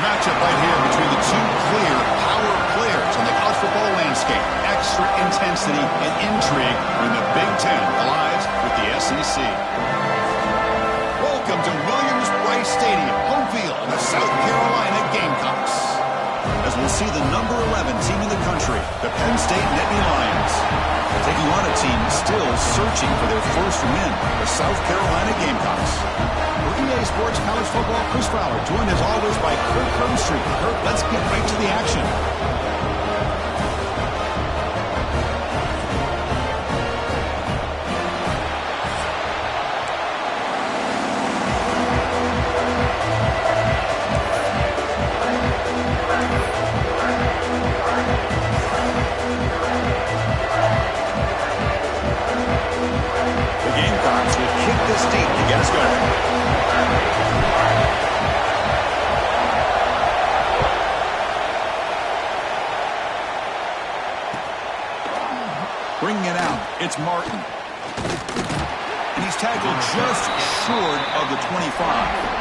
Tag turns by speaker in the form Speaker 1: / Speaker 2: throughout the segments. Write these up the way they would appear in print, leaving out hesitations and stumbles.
Speaker 1: Matchup right here between the two clear power players on the college football landscape. Extra intensity and intrigue when the Big Ten collides with the SEC. Welcome to Williams-Brice Stadium, home field of the South Carolina Gamecocks. As we'll see the number 11 team in the country, the Penn State Nittany Lions, taking on a team still searching for their first win, the South Carolina Gamecocks. For EA Sports College Football, Chris Fowler, joined as always by Kirk Cronstreet. Kirk, let's get right to the action. The Gamecocks will kick this deep to get us going. Bringing it out, it's Martin. And he's tackled just short of the 25.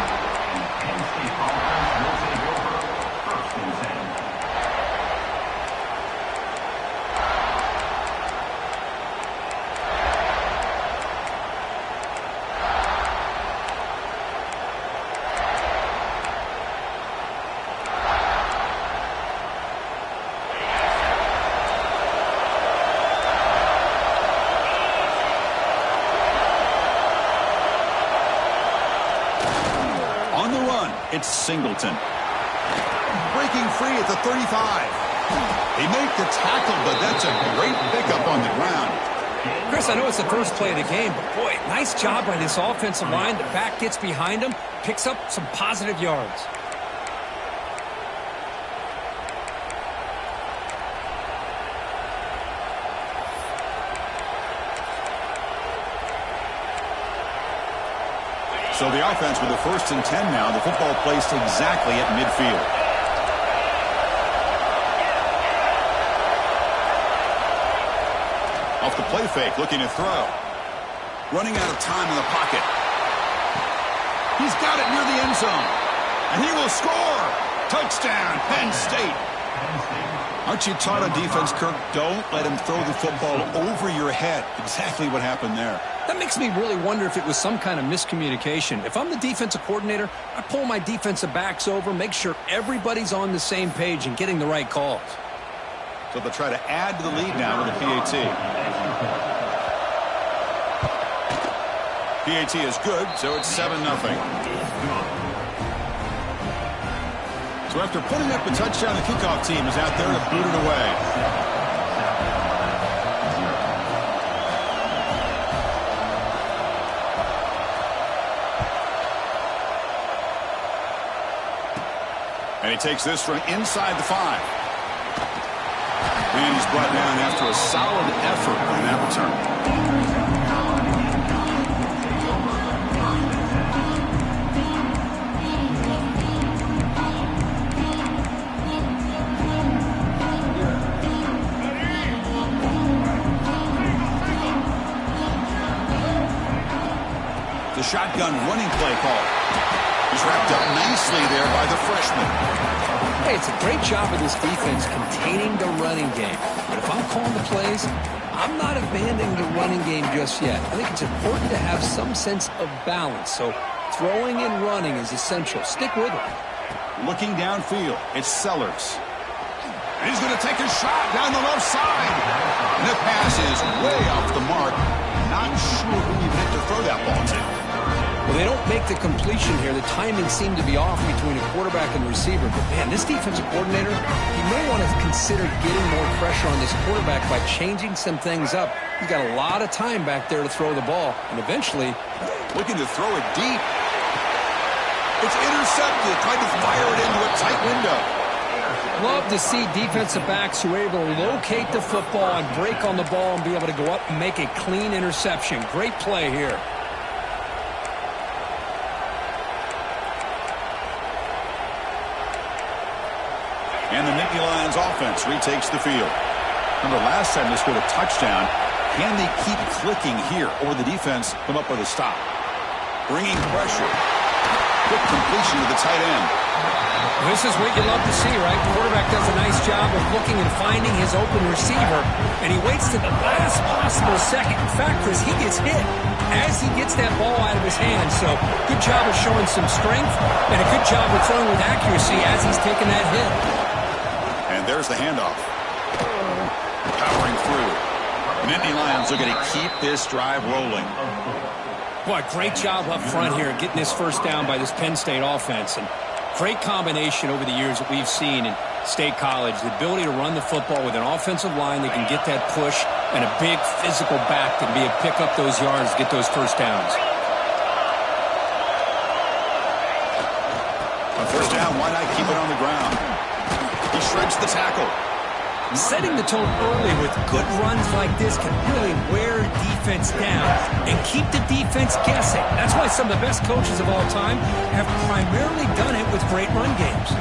Speaker 1: On the run, it's Singleton. Breaking free at the 35. They make the tackle, but that's a great pickup on the ground.
Speaker 2: Chris, I know it's the first play of the game, but boy, nice job by this offensive line. The back gets behind him, picks up some positive yards.
Speaker 1: So the offense with the 1st and 10 now. The football placed exactly at midfield. Off the play fake, looking to throw. Running out of time in the pocket. He's got it near the end zone. And he will score. Touchdown, Penn State. Aren't you taught on defense, Kirk? Don't let him throw the football over your head. Exactly what happened there.
Speaker 2: That makes me really wonder if it was some kind of miscommunication. If I'm the defensive coordinator, I pull my defensive backs over, make sure everybody's on the same page and getting the right calls.
Speaker 1: So they'll try to add to the lead now with the PAT. PAT is good, so it's 7-0. So after putting up a touchdown, the kickoff team is out there to boot it away. And he takes this from inside the 5. And he's brought down after a solid effort on that return. The shotgun running play call. He's wrapped up nicely there by the freshman.
Speaker 2: Hey, it's a great job of this defense containing the running game. But if I'm calling the plays, I'm not abandoning the running game just yet. I think it's important to have some sense of balance. So throwing and running is essential. Stick with it.
Speaker 1: Looking downfield, it's Sellers. And he's going to take a shot down the left side. And the pass is way off the mark. Not sure who you meant to throw that ball to.
Speaker 2: Well, they don't make the completion here. The timing seemed to be off between a quarterback and the receiver. But, man, this defensive coordinator, he may want to consider getting more pressure on this quarterback by changing some things up. He's got a lot of time back there to throw the ball. And eventually,
Speaker 1: looking to throw it deep. It's intercepted. Tried to fire it into a tight
Speaker 2: Love to see defensive backs who are able to locate the football and break on the ball and be able to go up and make a clean interception. Great play here.
Speaker 1: And the Nittany Lions offense retakes the field. Remember, last time they scored a touchdown. Can they keep clicking here, or the defense come up with a stop? Bringing pressure. Quick completion to the tight end.
Speaker 2: This is what you love to see, right? The quarterback does a nice job of looking and finding his open receiver, and he waits to the last possible second. In fact, Chris, he gets hit as he gets that ball out of his hand. So good job of showing some strength, and a good job of throwing with accuracy as he's taking that hit.
Speaker 1: And there's the handoff. Powering through. The Nittany Lions are going to keep this drive rolling.
Speaker 2: Boy, great job up front here getting this first down by this Penn State offense. And great combination over the years that we've seen in State College. The ability to run the football with an offensive line that can get that push and a big physical back to be able to pick up those yards, get those first downs.
Speaker 1: On first down, why not keep it on the ground? He shreds the tackle.
Speaker 2: Setting the tone early with good runs like this can really wear defense down and keep the defense guessing. That's why some of the best coaches of all time have primarily done it with great run games.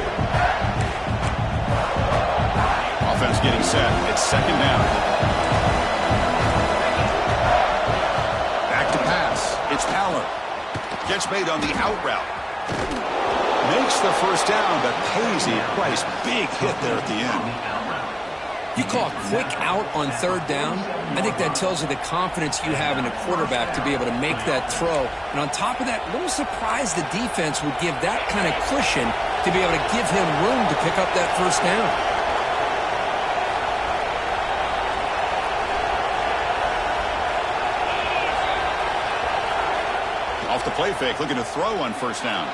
Speaker 1: Offense getting set. It's second down. Back to pass. It's Power. Gets made on the out route. Makes the first down, but pays a price. Big hit there at the end.
Speaker 2: You call a quick out on third down, I think that tells you the confidence you have in a quarterback to be able to make that throw. And on top of that, a little surprised the defense would give that kind of cushion to be able to give him room to pick up that first down.
Speaker 1: Off the play fake, looking to throw on first down.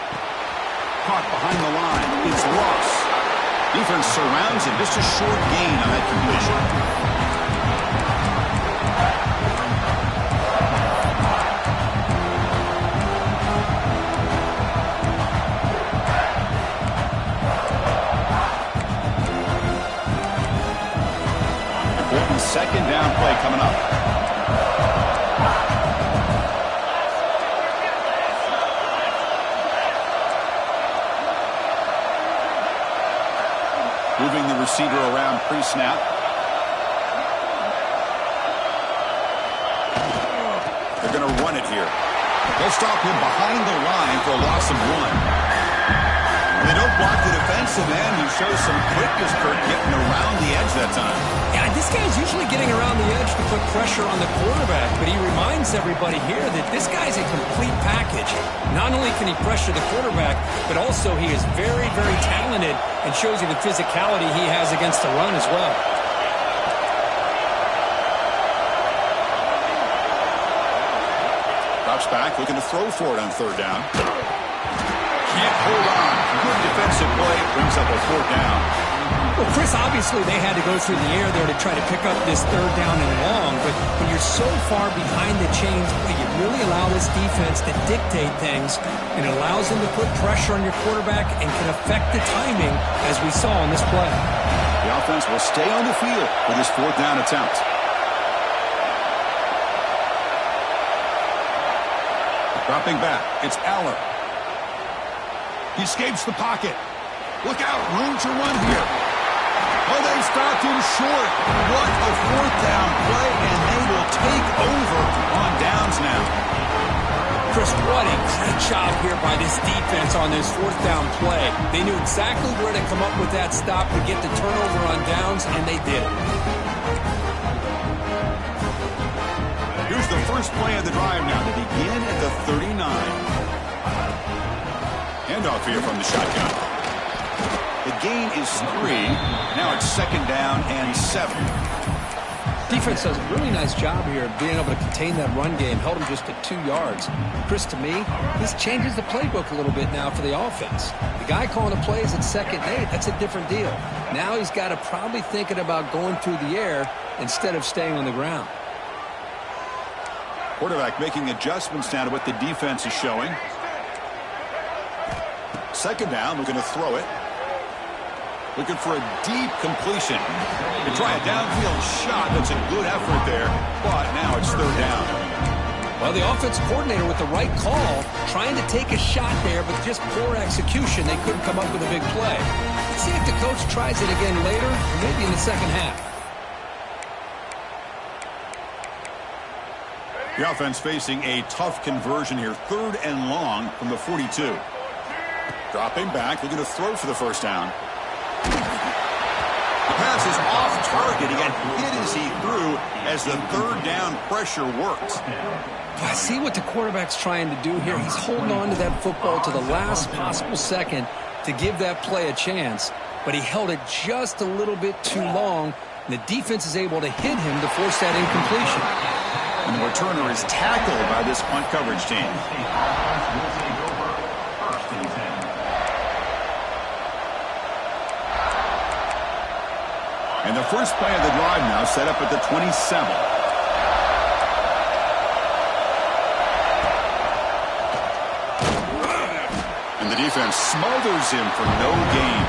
Speaker 1: Caught behind the line. It's Ross. Defense surrounds him. Just a short gain on that completion. Important second down play coming up. Moving the receiver around pre-snap. They're going to run it here. They'll stop him behind the line for a loss of 1. They don't block the defensive end. He shows some quickness, Kurt, getting around the edge that time.
Speaker 2: Yeah, this guy's usually getting around the edge to put pressure on the quarterback, but he reminds everybody here that this guy's a complete package. Not only can he pressure the quarterback, but also he is very, very talented and shows you the physicality he has against the run as well.
Speaker 1: Drops back, looking to throw for it on third down. Can't hold on. Good defensive play, brings up a fourth down.
Speaker 2: Well, Chris, obviously they had to go through the air there to try to pick up this third down and long, but when you're so far behind the chains, you really allow this defense to dictate things, and it allows them to put pressure on your quarterback and can affect the timing, as we saw in this play.
Speaker 1: The offense will stay on the field for this fourth down attempt. Dropping back, it's Aller. He escapes the pocket. Look out, room to run here. Oh, they stopped him short. What a fourth down play, and they will take over on downs now.
Speaker 2: Chris, what a great job here by this defense on this fourth down play. They knew exactly where to come up with that stop to get the turnover on downs, and they did it.
Speaker 1: Here's the first play of the drive now to begin at the 39. Handoff here from the shotgun. The gain is 3. Now it's second down and 7.
Speaker 2: Defense does a really nice job here of being able to contain that run game. Held him just at 2 yards. Chris, to me, this changes the playbook a little bit now for the offense. The guy calling the plays at 2nd and 8, that's a different deal. Now he's got to probably thinking about going through the air instead of staying on the ground.
Speaker 1: Quarterback making adjustments now to what the defense is showing. Second down, looking to throw it. Looking for a deep completion. They try a downfield shot. That's a good effort there, but now it's third down.
Speaker 2: Well, the offense coordinator with the right call, trying to take a shot there, but just poor execution. They couldn't come up with a big play. Let's see if the coach tries it again later, or maybe in the second half.
Speaker 1: The offense facing a tough conversion here. 3rd and long from the 42. Dropping back, looking to throw for the first down. The pass is off target. He got hit as he threw as the third down pressure worked.
Speaker 2: I see what the quarterback's trying to do here. He's holding on to that football to the last possible second to give that play a chance, but he held it just a little bit too long, and the defense is able to hit him to force that incompletion.
Speaker 1: And the returner is tackled by this punt coverage team. And the first play of the drive now set up at the 27. And the defense smothers him for no gain.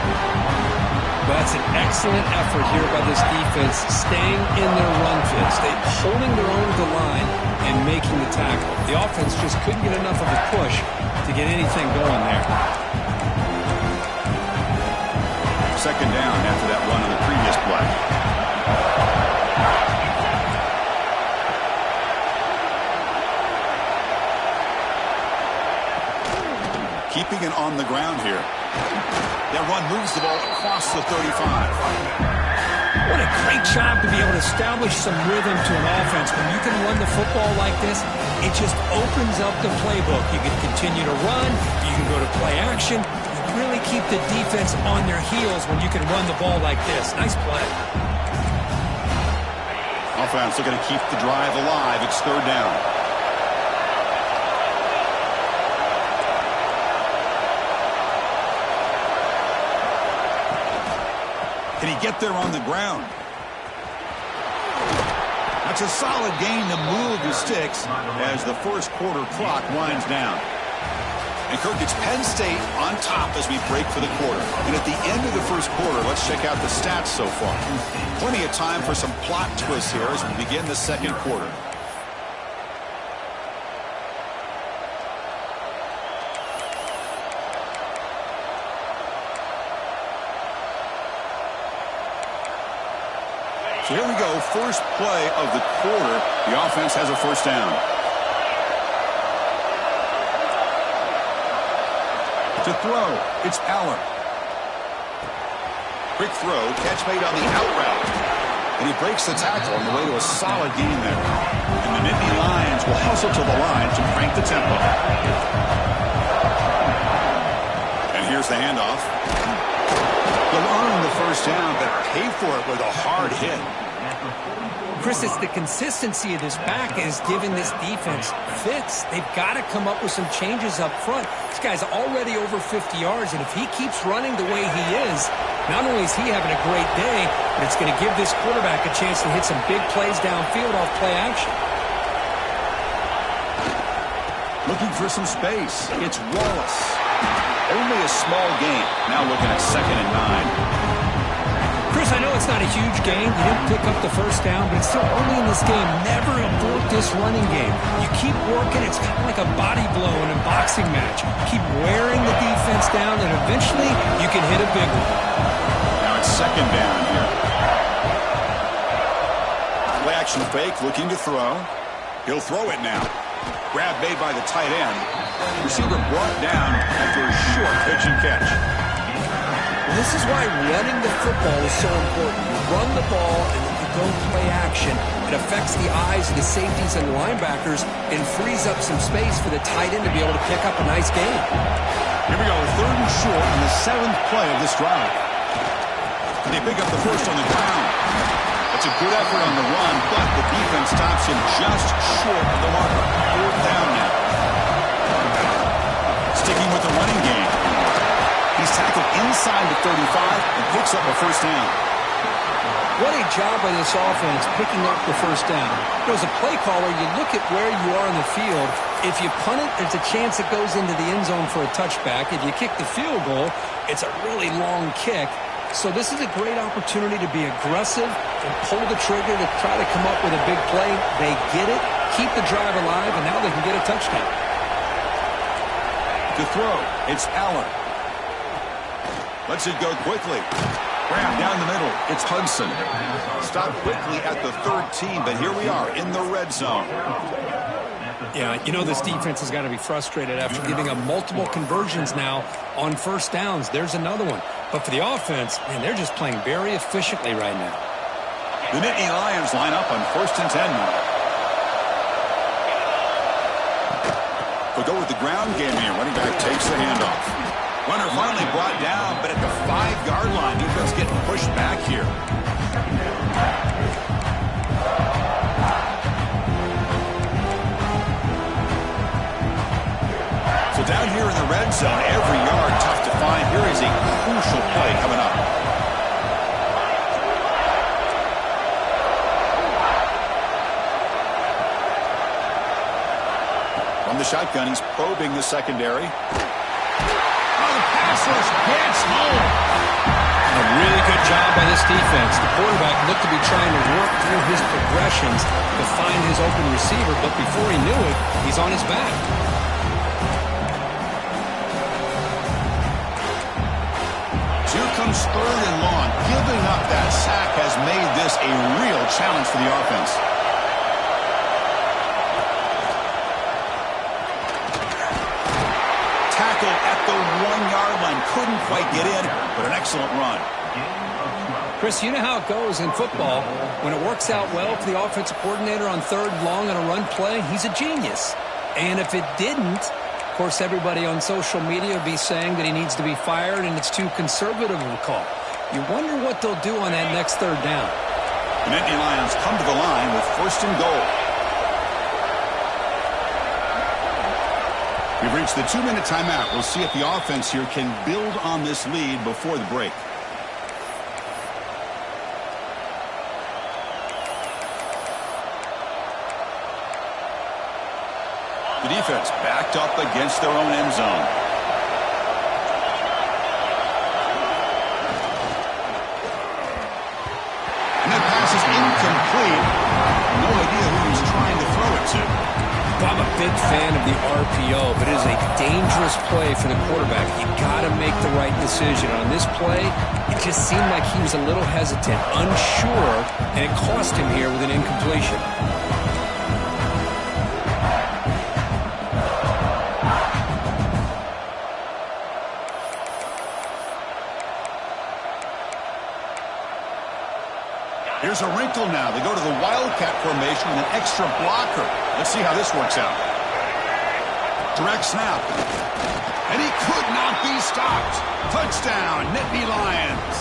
Speaker 2: That's an excellent effort here by this defense, staying in their run fits. They're holding their own to the line and making the tackle. The offense just couldn't get enough of a push to get anything going there.
Speaker 1: Second down after that run on the previous play. Keeping it on the ground here. That run moves the ball across the 35.
Speaker 2: What a great job to be able to establish some rhythm to an offense. When you can run the football like this, it just opens up the playbook. You can continue to run. You can go to play action. You really keep the defense on their heels when you can run the ball like this. Nice play.
Speaker 1: Offense looking to keep the drive alive. It's third down. Can he get there on the ground? That's a solid gain to move the sticks as the first quarter clock winds down. And Kirk, it's Penn State on top as we break for the quarter. And at the end of the first quarter, let's check out the stats so far. Plenty of time for some plot twists here as we begin the second quarter. So here we go, first play of the quarter. The offense has a first down. To throw, it's Aller. Quick throw, catch made on the out route. And he breaks the tackle on the way to a solid gain there. And the Nittany Lions will hustle to the line to crank the tempo. And here's the handoff. They'll earn the first down, but pay for it with a hard hit.
Speaker 2: Chris, it's the consistency of this back is giving this defense fits. They've got to come up with some changes up front. This guy's already over 50 yards, and if he keeps running the way he is, not only is he having a great day, but it's going to give this quarterback a chance to hit some big plays downfield off play action.
Speaker 1: Looking for some space. It's Wallace. Only a small gain. Now looking at 2nd and 9.
Speaker 2: Chris, I know it's not a huge gain. You didn't pick up the first down, but it's still early in this game. Never abort this running game. You keep working. It's kind of like a body blow in a boxing match. Keep wearing the defense down, and eventually you can hit a big one.
Speaker 1: Now it's second down here. Play action fake, looking to throw. He'll throw it now. Grab made by the tight end. Receiver brought down after a short pitch and catch.
Speaker 2: Well, this is why running the football is so important. You run the ball and then you don't play action. It affects the eyes of the safeties and the linebackers and frees up some space for the tight end to be able to pick up a nice gain.
Speaker 1: Here we go, 3rd and short in the 7th play of this drive. They pick up the first on the ground. That's a good effort on the run, but the defense stops him just short of the marker. 4th down now. Sticking with the running game. He's tackled inside the 35 and picks up a first down.
Speaker 2: What a job by this offense picking up the first down. As a play caller, you look at where you are in the field. If you punt it, there's a chance it goes into the end zone for a touchback. If you kick the field goal, it's a really long kick. So this is a great opportunity to be aggressive and pull the trigger to try to come up with a big play. They get it, keep the drive alive, and now they can get a touchdown.
Speaker 1: To throw, it's Allen. Lets it go quickly. Grab down the middle. It's Hudson. Stop quickly at the 13, but here we are in the red zone.
Speaker 2: Yeah, you know this defense has got to be frustrated after giving up multiple conversions now on first downs. There's another one. But for the offense, man, they're just playing very efficiently right now.
Speaker 1: The Nittany Lions line up on 1st and 10 now. We'll go with the ground game here. Running back takes the handoff. Runner finally brought down, but at the 5-yard line, defense getting pushed back here. So down here in the red zone, every yard tough to find. Here is a crucial play coming up. From the shotgun, he's probing the secondary. Oh, the pass rush gets home.
Speaker 2: A really good job by this defense. The quarterback looked to be trying to work through his progressions to find his open receiver, but before he knew it, he's on his back.
Speaker 1: Here comes 3rd and long. Giving up that sack has made this a real challenge for the offense. Tackle at the 1-yard line. Couldn't quite get in, but an excellent run.
Speaker 2: Chris, you know how it goes in football. When it works out well for the offensive coordinator on 3rd and long on a run play, he's a genius. And if it didn't, of course, everybody on social media will be saying that he needs to be fired and it's too conservative of a call. You wonder what they'll do on that next 3rd down.
Speaker 1: The Nittany Lions come to the line with 1st and goal. We've reached the 2-minute timeout. We'll see if the offense here can build on this lead before the break. The defense backed up against their own end zone. And that pass is incomplete. No idea who he's trying to throw it to.
Speaker 2: I'm a big fan of the RPO, but it is a dangerous play for the quarterback. You got to make the right decision. On this play, it just seemed like he was a little hesitant, unsure, and it cost him here with an incompletion.
Speaker 1: Here's a wrinkle now. They go to the Wildcat formation with an extra blocker. Let's see how this works out. Direct snap. And he could not be stopped. Touchdown, Nittany Lions.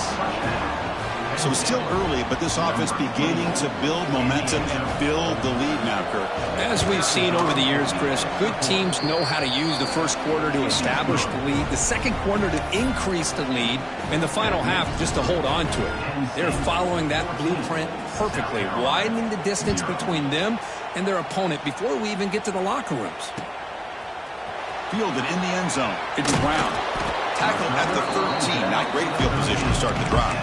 Speaker 1: So it's still early, but this offense beginning to build momentum and build the lead now, Kirk.
Speaker 2: As we've seen over the years, Chris, good teams know how to use the first quarter to establish the lead, the second quarter to increase the lead, and the final half just to hold on to it. They're following that blueprint perfectly, widening the distance between them and their opponent before we even get to the locker rooms.
Speaker 1: Fielded in the end zone. It's Brown. Tackled at the 13. Not great field position to start the drive.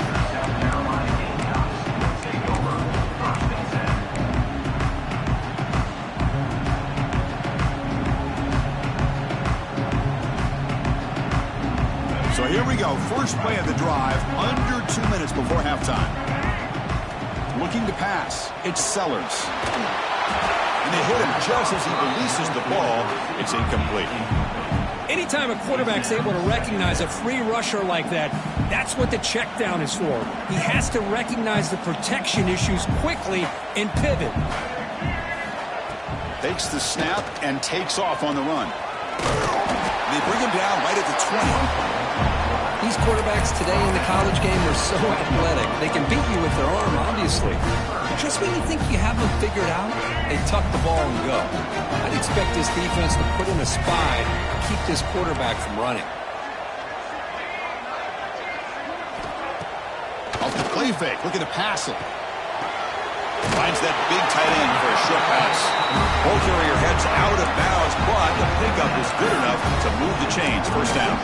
Speaker 1: So here we go. First play of the drive, under 2 minutes before halftime. Looking to pass. It's Sellers. And they hit him just as he releases the ball. It's incomplete.
Speaker 2: Anytime a quarterback's able to recognize a free rusher like that, that's what the check down is for. He has to recognize the protection issues quickly and pivot.
Speaker 1: Takes the snap and takes off on the run. They bring him down right at the 20.
Speaker 2: These quarterbacks today in the college game are so athletic. They can beat you with their arm, obviously. But just when you think you have them figured out, they tuck the ball and go. I'd expect this defense to put in a spy to keep this quarterback from running.
Speaker 1: Off the play fake, looking to pass it. Finds that big tight end for a short pass. Ball carrier heads out of bounds, but the pickup is good enough to move the chains. First down.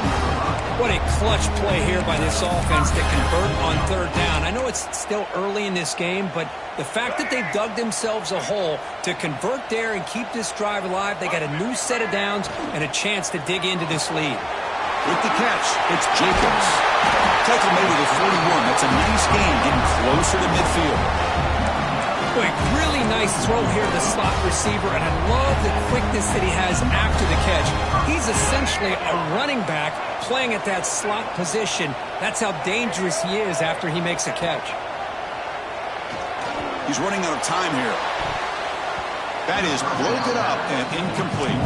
Speaker 2: What a clutch play here by this offense to convert on third down. I know it's still early in this game, but the fact that they've dug themselves a hole to convert there and keep this drive alive, they got a new set of downs and a chance to dig into this lead.
Speaker 1: With the catch, it's Jacobs. Tackle made to the 41. That's a nice gain, getting closer to midfield.
Speaker 2: Boy, really nice throw here to the slot receiver, and I love the quickness that he has after the catch. He's essentially a running back playing at that slot position. That's how dangerous he is after he makes a catch.
Speaker 1: He's running out of time here. That is broken up and incomplete.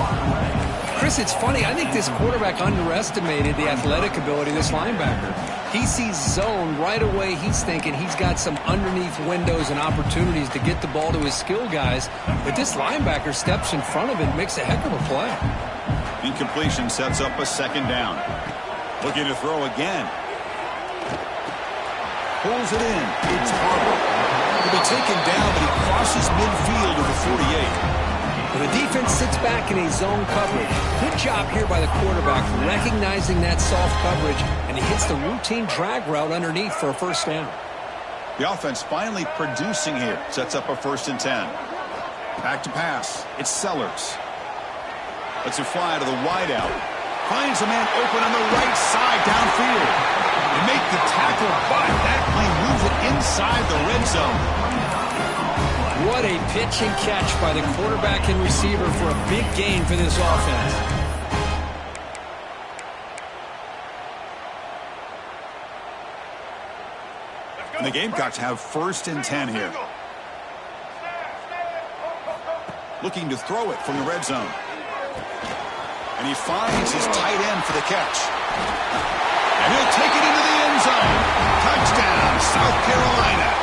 Speaker 2: Chris, it's funny. I think this quarterback underestimated the athletic ability of this linebacker. He sees zone right away. He's thinking he's got some underneath windows and opportunities to get the ball to his skill guys. But this linebacker steps in front of it and makes a heck of a play.
Speaker 1: Incompletion sets up a second down. Looking to throw again. Pulls it in. It's Harper. He'll be taken down, but he crosses midfield to the 48.
Speaker 2: The defense sits back in a zone coverage. Good job here by the quarterback recognizing that soft coverage, and he hits the routine drag route underneath for a first down.
Speaker 1: The offense finally producing here. Sets up a 1st and 10. Back to pass. It's Sellers. Lets it fly to the wideout. Finds a man open on the right side downfield. They make the tackle, but that play moves it inside the red zone.
Speaker 2: What a pitch and catch by the quarterback and receiver for a big gain for this offense.
Speaker 1: And the Gamecocks have 1st and 10 here. Looking to throw it from the red zone. And he finds his tight end for the catch. And he'll take it into the end zone. Touchdown, South Carolina.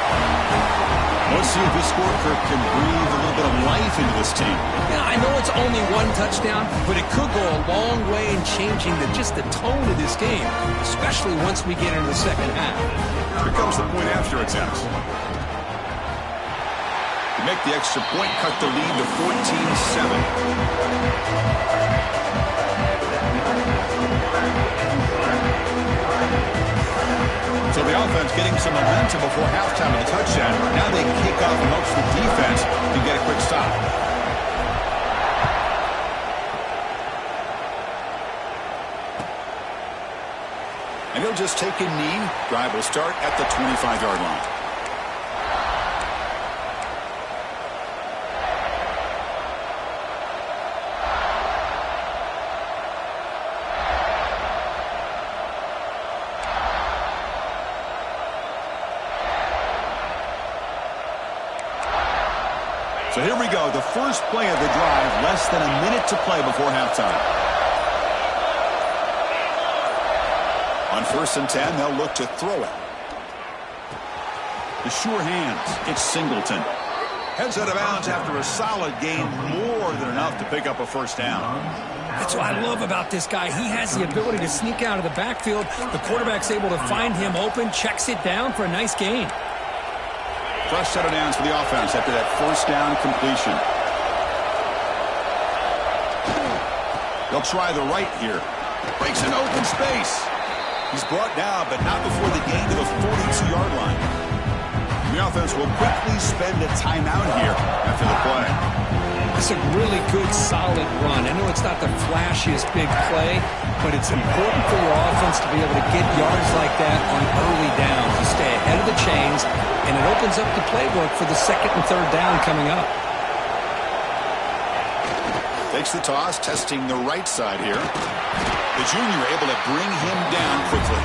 Speaker 1: Let's see if this scorecard can breathe a little bit of life into this team.
Speaker 2: Yeah, I know it's only one touchdown, but it could go a long way in changing just the tone of this game, especially once we get into the second half.
Speaker 1: Here comes the point after attempts. To make the extra point, cut the lead to 14-7. So the offense getting some momentum before halftime of the touchdown. Now they kick off and hopes the defense can get a quick stop. And he'll just take a knee. Drive will start at the 25-yard line. So here we go, the first play of the drive, less than a minute to play before halftime. On 1st and 10, they'll look to throw it. The sure hands, it's Singleton. Heads out of bounds after a solid gain, more than enough to pick up a first down.
Speaker 2: That's what I love about this guy. He has the ability to sneak out of the backfield. The quarterback's able to find him open, checks it down for a nice gain.
Speaker 1: Fresh set of downs for the offense after that first down completion. They'll try the right here. Breaks an open space. He's brought down, but not before the gain to the 42-yard line. The offense will quickly spend a timeout here after the play.
Speaker 2: It's a really good, solid run. I know it's not the flashiest big play, but it's important for your offense to be able to get yards like that on early downs to stay ahead of the chains, and it opens up the playbook for the second and third down coming up.
Speaker 1: Takes the toss, testing the right side here. The junior able to bring him down quickly.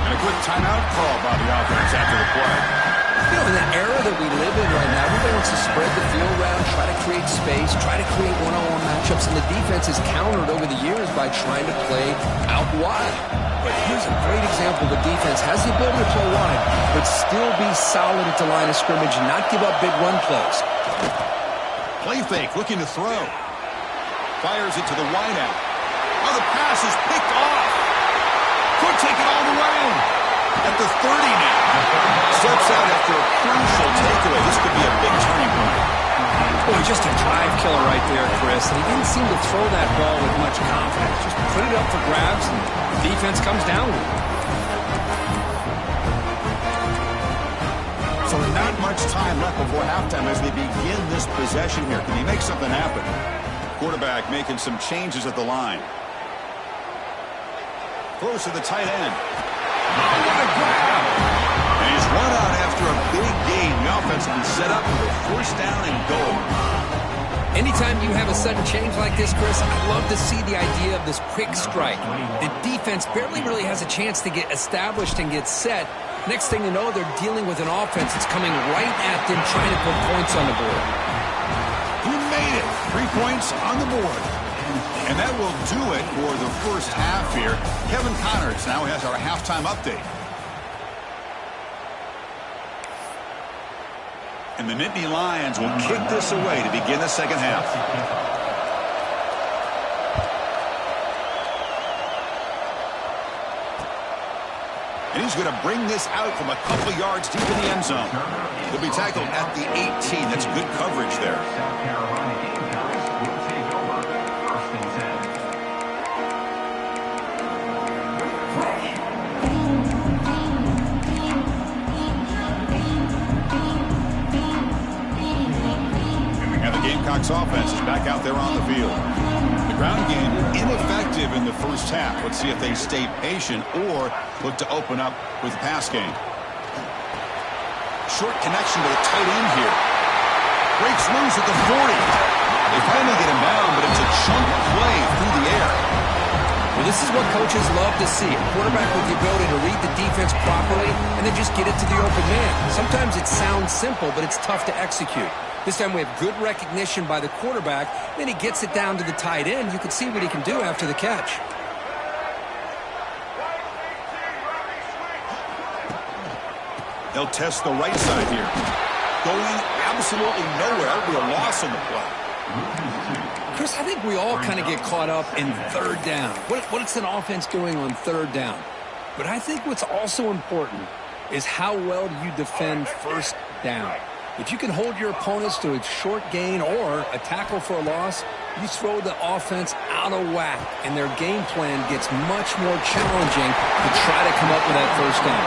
Speaker 1: And a quick timeout call by the offense after the play.
Speaker 2: You know, in the era that we live in right now, everybody wants to spread the field around, try to create space, try to create one-on-one matchups, and the defense is countered over the years by trying to play out wide. But here's a great example. The defense has the ability to play wide, but still be solid at the line of scrimmage and not give up big run plays.
Speaker 1: Play fake, looking to throw. Fires it to the wideout. Oh, the pass is picked off. Could take it all the way. At the 30 now. Steps out after a crucial takeaway. This could be a big turning point.
Speaker 2: Boy, just a drive killer right there, Chris. And he didn't seem to throw that ball with much confidence. Just put it up for grabs, and the defense comes down with it.
Speaker 1: So not much time left before halftime as they begin this possession here. Can he make something happen? Quarterback making some changes at the line. Throws to the tight end. Oh, what a grab! And he's run out after a big gain. The offense will be set up for a first down and goal.
Speaker 2: Anytime you have a sudden change like this, Chris, I love to see the idea of this quick strike. The defense barely really has a chance to get established and get set. Next thing you know, they're dealing with an offense that's coming right at them, trying to put points on the board.
Speaker 1: He made it. 3 points on the board. And that will do it for the first half here. Kevin Connors now has our halftime update. And the Nittany Lions will kick this away to begin the second half. And he's going to bring this out from a couple of yards deep in the end zone. He'll be tackled at the 18. That's good coverage there. And the Gamecocks offense is back out there on the field. The ground game ineffective in the first half. Let's see if they stay patient or look to open up with the pass game. Short connection to the tight end here. Breaks loose at the 40. They finally get him down, but it's a chunk play through the air.
Speaker 2: Well, this is what coaches love to see. A quarterback with the ability to read the defense properly and then just get it to the open man. Sometimes it sounds simple, but it's tough to execute. This time we have good recognition by the quarterback. Then he gets it down to the tight end. You can see what he can do after the catch.
Speaker 1: They'll test the right side here. Going absolutely nowhere. That would be a loss on the play.
Speaker 2: Chris, I think we all kind of get caught up in third down. What's an offense doing on third down? But I think what's also important is how well do you defend first down. If you can hold your opponents to a short gain or a tackle for a loss, you throw the offense out of whack, and their game plan gets much more challenging to try to come up with that first down.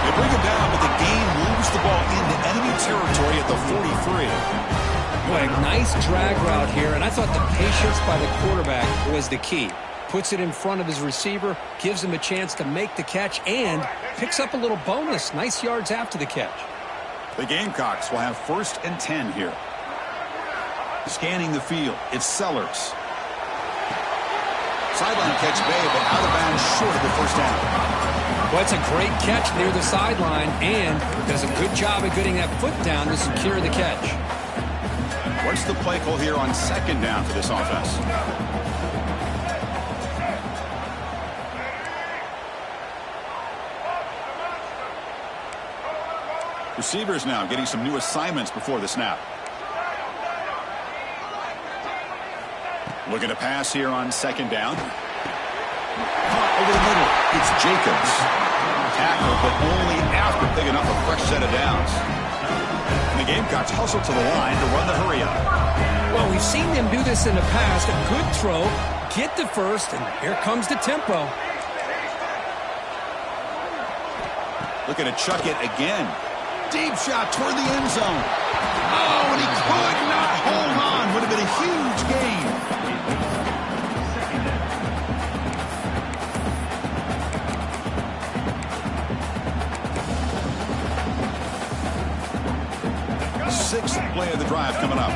Speaker 1: They bring him down, but the game moves the ball into enemy territory at the 43.
Speaker 2: Boy, a nice drag route here, and I thought the patience by the quarterback was the key. Puts it in front of his receiver, gives him a chance to make the catch, and picks up a little bonus. Nice yards after the catch.
Speaker 1: The Gamecocks will have 1st and 10 here. Scanning the field, it's Sellers. Sideline catch made, but out of bounds short of the first down.
Speaker 2: Well, it's a great catch near the sideline and does a good job of getting that foot down to secure the catch.
Speaker 1: What's the play call here on 2nd down for this offense? Receivers now getting some new assignments before the snap. Looking to pass here on 2nd down. Caught over the middle. It's Jacobs. Tackle, but only after picking up a fresh set of downs. And the Gamecocks hustle to the line to run the hurry up.
Speaker 2: Well, we've seen them do this in the past. A good throw, get to first, and here comes the tempo.
Speaker 1: Looking to chuck it again. Deep shot toward the end zone. Oh, and he could not hold on. Would have been a huge gain. Sixth play of the drive coming up.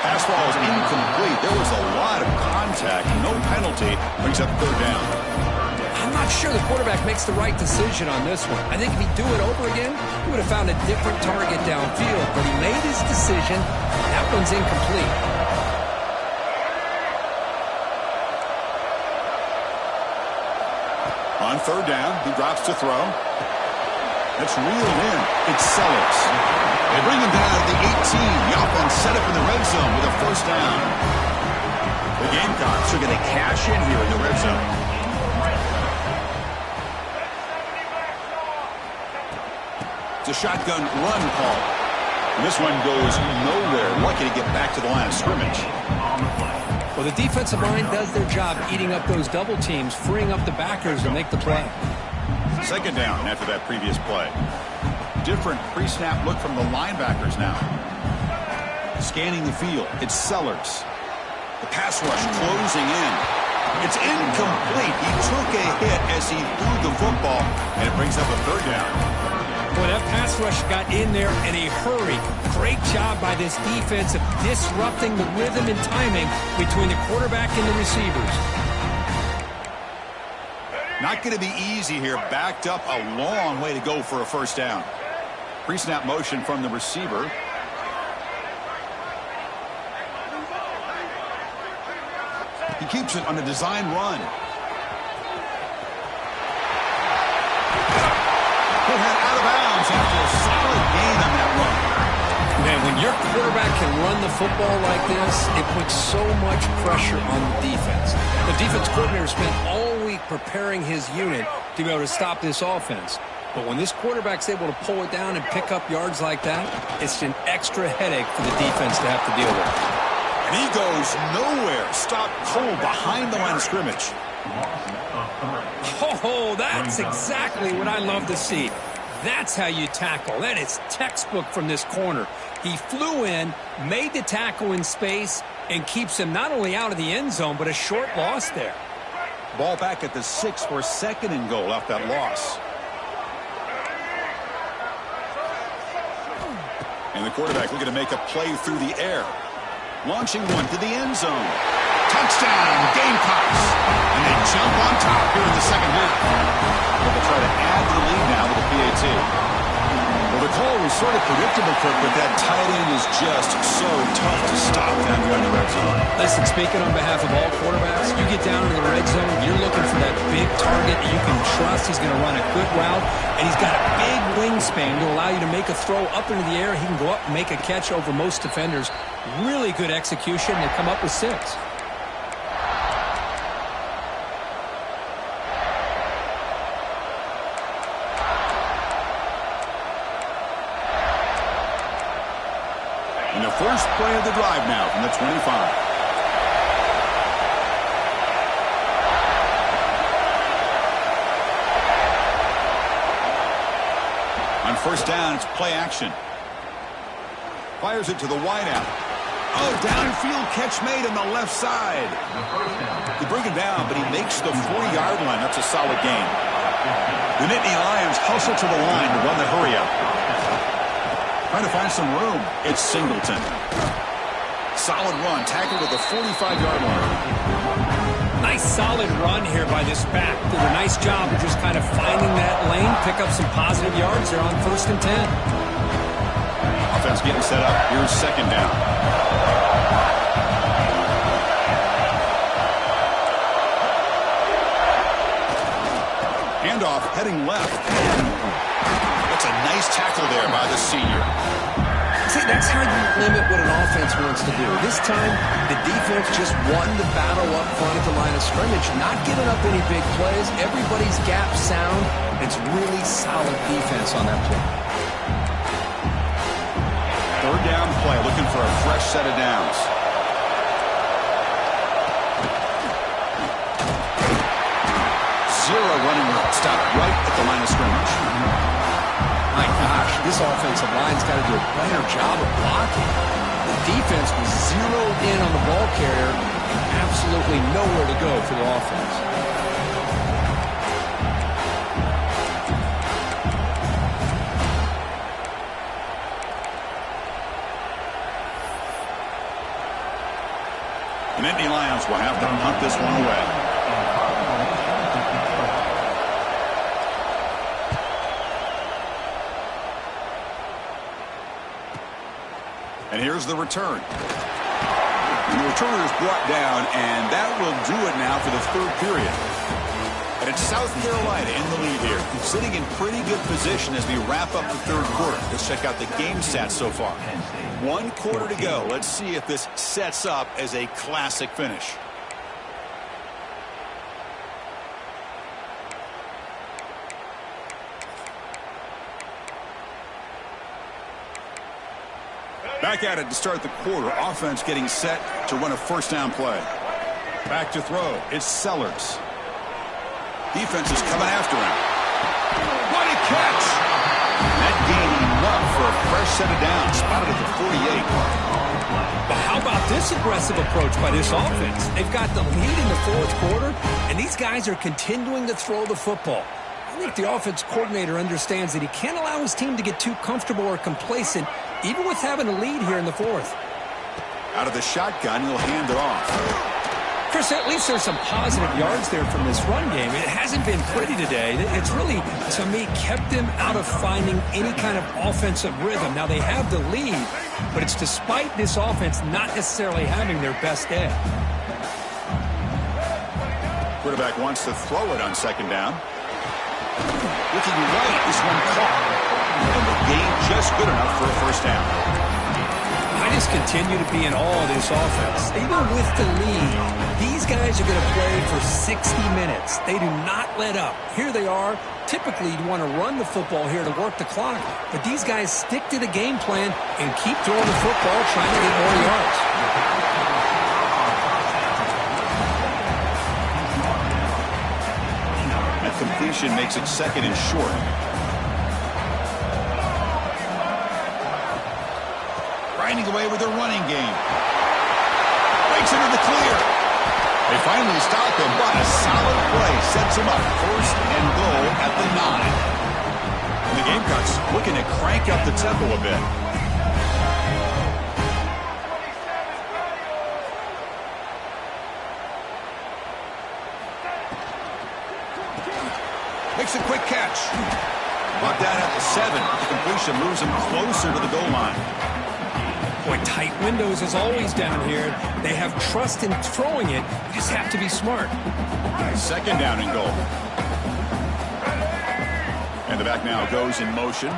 Speaker 1: Pass ball is incomplete. There was a lot of contact. No penalty. Brings up 3rd down.
Speaker 2: I'm not sure the quarterback makes the right decision on this one. I think if he'd do it over again, he would have found a different target downfield. But he made his decision. That one's incomplete.
Speaker 1: On 3rd down, he drops to throw. That's reeled in. It's Sellers. They bring him down at the 18. The offense set up in the red zone with a 1st down. The Gamecocks are going to cash in here in the red zone. It's a shotgun run call. And this one goes nowhere. Lucky to get back to the line of scrimmage.
Speaker 2: Well, the defensive line does their job eating up those double teams, freeing up the backers to make the play.
Speaker 1: Second down after that previous play. Different pre-snap look from the linebackers now. Scanning the field. It's Sellers. The pass rush closing in. It's incomplete. He took a hit as he threw the football, and it brings up a third down.
Speaker 2: Boy, that pass rush got in there in a hurry. Great job by this defense of disrupting the rhythm and timing between the quarterback and the receivers.
Speaker 1: Not going to be easy here. Backed up a long way to go for a first down. Pre-snap motion from the receiver. He keeps it on a design run. Put that out of bounds after a solid gain on that run.
Speaker 2: Man, when your quarterback can run the football like this, it puts so much pressure on the defense. The defense coordinator spent all week preparing his unit to be able to stop this offense. But when this quarterback's able to pull it down and pick up yards like that, it's an extra headache for the defense to have to deal with.
Speaker 1: And he goes nowhere. Stopped cold behind the line of scrimmage.
Speaker 2: Oh, that's exactly what I love to see. That's how you tackle. That is textbook from this corner. He flew in, made the tackle in space, and keeps him not only out of the end zone, but a short loss there.
Speaker 1: Ball back at the 6 for second and goal off that loss. And the quarterback looking to make a play through the air. Launching one to the end zone. Touchdown, Gamecocks. And they jump on top here in the second half. They'll try to add to the lead now with a PAT. Well, the call was sort of predictable, Kirk, but that tight end is just so tough to stop down here in the red zone.
Speaker 2: Listen, speaking on behalf of all quarterbacks, you get down into the red zone, you're looking for that big target that you can trust. He's going to run a good route, and he's got a big wingspan to allow you to make a throw up into the air. He can go up and make a catch over most defenders. Really good execution. They come up with 6.
Speaker 1: And the first play of the drive now from the 25. On first down, it's play action. Fires it to the wideout. Oh, downfield catch made on the left side. They bring him down, but he makes the 40-yard line. That's a solid gain. The Nittany Lions hustle to the line to run the hurry-up. Trying to find some room. It's Singleton. Solid run. Tackled at the 45-yard line.
Speaker 2: Nice solid run here by this back. Did a nice job of just kind of finding that lane, pick up some positive yards there on 1st and 10.
Speaker 1: Offense getting set up. Here's second down. Handoff heading left. That's a nice tackle there by the senior.
Speaker 2: See, that's how you limit what an offense wants to do. This time, the defense just won the battle up front at the line of scrimmage, not giving up any big plays. Everybody's gap sound. It's really solid defense on that play.
Speaker 1: Third down play, looking for a fresh set of downs. Zero running room. Stop right at the line of scrimmage.
Speaker 2: My gosh, this offensive line's got to do a better job of blocking. The defense was zeroed in on the ball carrier and absolutely nowhere to go for the offense.
Speaker 1: The Nittany Lions will have to hunt this one away. And here's the return. And the returner is brought down, and that will do it now for the third period. And it's South Carolina in the lead here, sitting in pretty good position as we wrap up the third quarter. Let's check out the game stats so far. 1 quarter to go. Let's see if this sets up as a classic finish. Back at it to start the quarter. Offense getting set to run a first down play. Back to throw. It's Sellers. Defense is coming after him. What a catch! That gain enough for a fresh set of downs. Spotted at the 48.
Speaker 2: But how about this aggressive approach by this offense? They've got the lead in the fourth quarter, and these guys are continuing to throw the football. I think the offense coordinator understands that he can't allow his team to get too comfortable or complacent, even with having a lead here in the fourth.
Speaker 1: Out of the shotgun, he'll hand it off.
Speaker 2: Chris, at least there's some positive yards there from this run game. It hasn't been pretty today. It's really, to me, kept them out of finding any kind of offensive rhythm. Now, they have the lead, but it's despite this offense not necessarily having their best day.
Speaker 1: Quarterback wants to throw it on second down. Looking right, this one caught. And the gain just good enough for a first down.
Speaker 2: I just continue to be in awe of this offense. Even with the lead, these guys are going to play for 60 minutes. They do not let up. Here they are. Typically, you'd want to run the football here to work the clock. But these guys stick to the game plan and keep throwing the football, trying to get more yards.
Speaker 1: That completion makes it second and short. Grinding away with their running game. Breaks into the clear. They finally stop him, but a solid play sets him up. First and goal at the 9. And the Gamecocks looking to crank up the tempo a bit. Makes a quick catch. Brought down at the 7. The completion moves him closer to the goal line.
Speaker 2: Boy, tight windows is always down here. They have trust in throwing it. You just have to be smart.
Speaker 1: Second down and goal. And the back now goes in motion.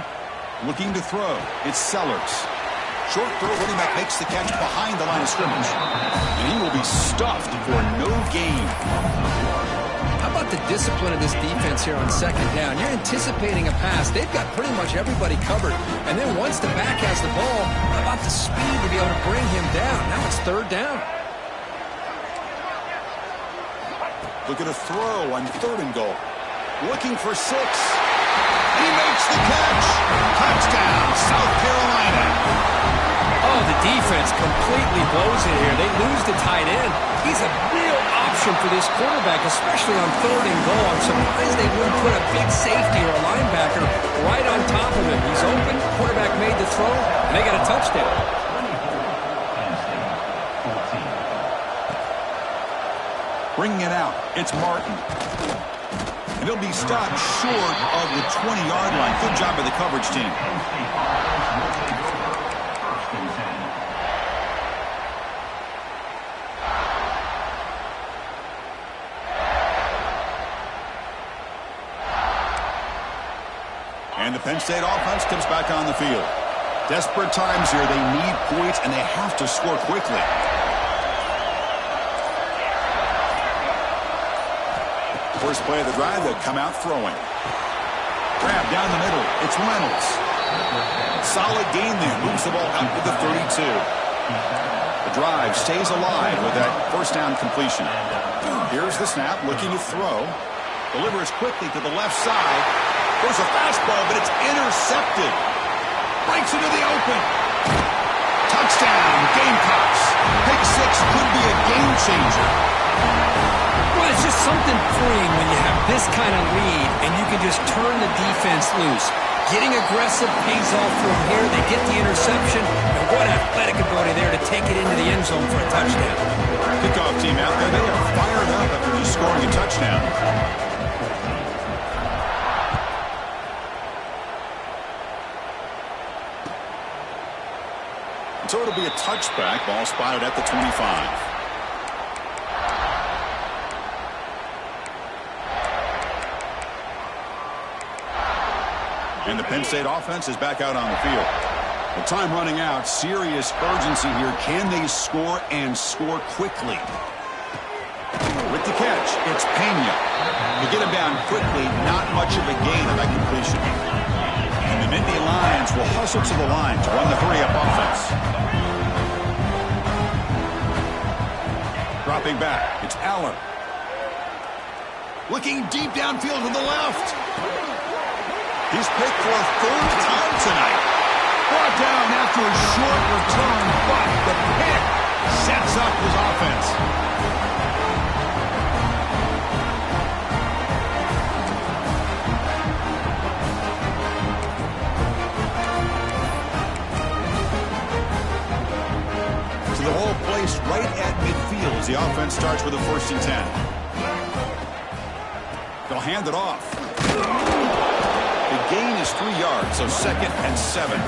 Speaker 1: Looking to throw. It's Sellers. Short throw. Running back makes the catch behind the line of scrimmage. And he will be stuffed for no gain.
Speaker 2: How about the discipline of this defense here on second down? You're anticipating a pass. They've got pretty much everybody covered. And then once the back has the ball, how about the speed to be able to bring him down? Now it's third down.
Speaker 1: Look at a throw on third and goal. Looking for 6. He makes the catch. Touchdown, South Carolina.
Speaker 2: Oh, the defense completely blows it here. They lose the tight end. He's a real option for this quarterback, especially on third and goal. I'm surprised they wouldn't put a big safety or a linebacker right on top of him. He's open, quarterback made the throw, and they got a touchdown.
Speaker 1: Bringing it out, it's Martin. And he'll be stopped short of the 20-yard line. Good job by the coverage team. And the Penn State offense comes back on the field. Desperate times here. They need points, and they have to score quickly. First play of the drive, they'll come out throwing. Grab down the middle. It's Reynolds. Solid gain there. Moves the ball out to the 32. The drive stays alive with that first down completion. Here's the snap, looking to throw. Delivers quickly to the left side. There's a fastball, but it's intercepted. Breaks into the open. Touchdown, Gamecocks. Pick 6 could be a game changer.
Speaker 2: Well, it's just something freeing when you have this kind of lead and you can just turn the defense loose. Getting aggressive pays off from here. They get the interception, and what athletic ability there to take it into the end zone for a touchdown.
Speaker 1: Kickoff team out there, they are fired up after just scoring a touchdown. So it'll be a touchback. Ball spotted at the 25. And the Penn State offense is back out on the field. The time running out. Serious urgency here. Can they score and score quickly? With the catch, it's Pena. To get him down quickly, not much of a gain on that completion. And the Nittany Lions will hustle to the line to run the hurry-up offense. Dropping back, it's Aller. Looking deep downfield to the left. He's picked for a third time tonight. Brought down after a short return, but the pick sets up his offense. So the whole place right at midfield as the offense starts with a 1st and 10. They'll hand it off. The gain is 3 yards, so 2nd and 7.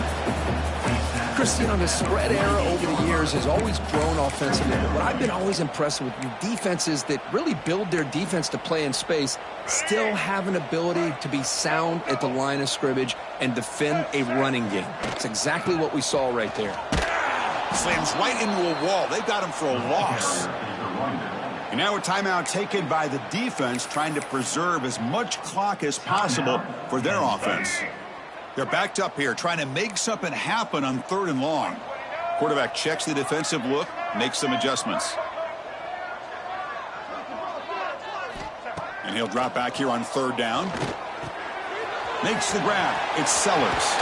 Speaker 2: Chris, you know, the spread era over the years has always grown offensively. But what I've been always impressed with defenses that really build their defense to play in space still have an ability to be sound at the line of scrimmage and defend a running game. It's exactly what we saw right there.
Speaker 1: Slams right into a wall. They got him for a loss. And now a timeout taken by the defense, trying to preserve as much clock as possible for their offense. They're backed up here, trying to make something happen on 3rd and long. Quarterback checks the defensive look, makes some adjustments. And he'll drop back here on 3rd down. Makes the grab. It's Sellers.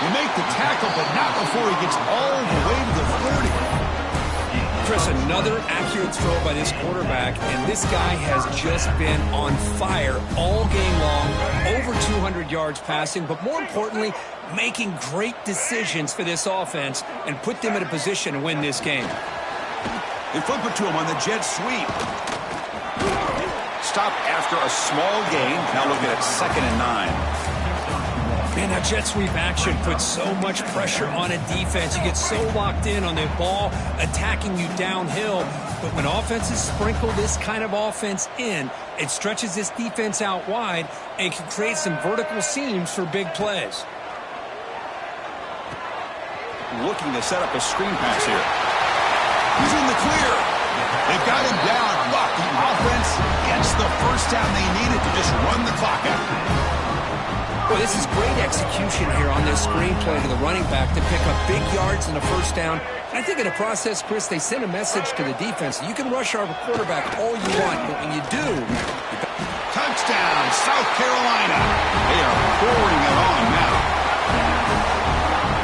Speaker 1: You make the tackle, but not before he gets all the way to the 30.
Speaker 2: Chris, another accurate throw by this quarterback, and this guy has just been on fire all game long, over 200 yards passing, but more importantly, making great decisions for this offense and put them in a position to win this game.
Speaker 1: They flip it to him on the jet sweep. Stop after a small gain. Now looking at 2nd and 9.
Speaker 2: Man, that jet sweep action puts so much pressure on a defense. You get so locked in on the ball attacking you downhill. But when offenses sprinkle this kind of offense in, it stretches this defense out wide and can create some vertical seams for big plays.
Speaker 1: Looking to set up a screen pass here. He's in the clear. They've got him down, but the offense gets the first down they needed to just run the clock out.
Speaker 2: Well, this is great execution here on this screen play to the running back to pick up big yards in the 1st down. I think in the process, Chris, they send a message to the defense. You can rush our quarterback all you want, but when you do...
Speaker 1: Touchdown, South Carolina. They are pouring it on now.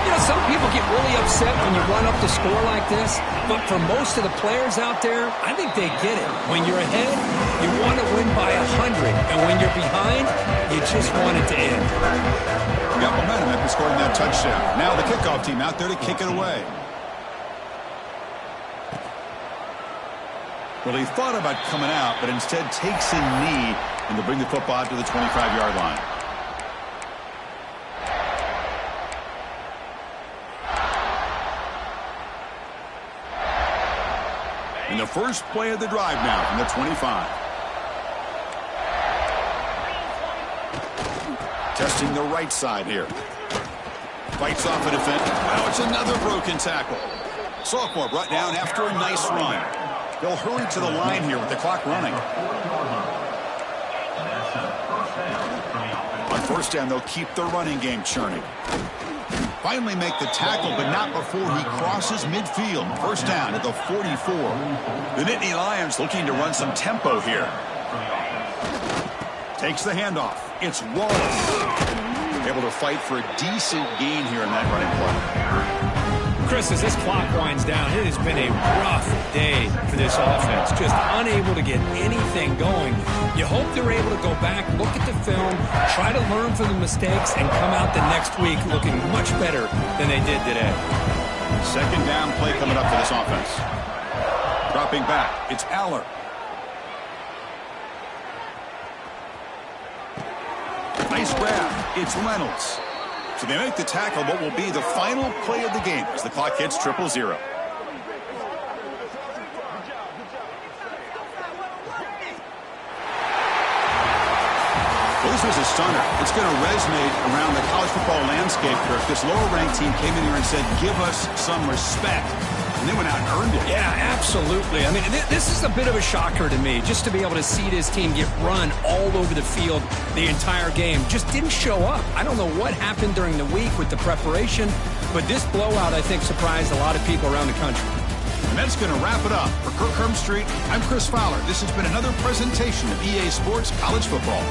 Speaker 2: You know, some people get really upset when you run up the score like this, but for most of the players out there, I think they get it. When you're ahead, you want to win by 100, and when you're behind, you just want it to end.
Speaker 1: Got momentum after scoring that touchdown. Now the kickoff team out there to kick it away. Well, he thought about coming out, but instead takes a knee and to bring the football to the 25-yard line. In the first play of the drive now from the 25. Testing the right side here. Fights off a defender. Now it's another broken tackle. Sophomore brought down after a nice run. They'll hurry to the line here with the clock running. On 1st down, they'll keep the running game churning. Finally make the tackle, but not before he crosses midfield. 1st down at the 44. The Nittany Lions looking to run some tempo here. Takes the handoff. It's Wallace. Able to fight for a decent gain here in that running play.
Speaker 2: Chris, as this clock winds down, it has been a rough day for this offense. Just unable to get anything going. You hope they're able to go back, look at the film, try to learn from the mistakes, and come out the next week looking much better than they did today.
Speaker 1: 2nd down play coming up for this offense. Dropping back, it's Aller. Nice grab. It's Reynolds. So they make the tackle, what will be the final play of the game as the clock hits 0-0. Well, this was a stunner. It's going to resonate around the college football landscape, Kirk. This lower-ranked team came in here and said, give us some respect. and they went out and earned it.
Speaker 2: Yeah, absolutely. I mean, this is a bit of a shocker to me, just to be able to see this team get run all over the field the entire game. Just didn't show up. I don't know what happened during the week with the preparation, but this blowout, I think, surprised a lot of people around the country.
Speaker 1: And that's going to wrap it up. For Kirk Herbstreit, I'm Chris Fowler. This has been another presentation of EA Sports College Football.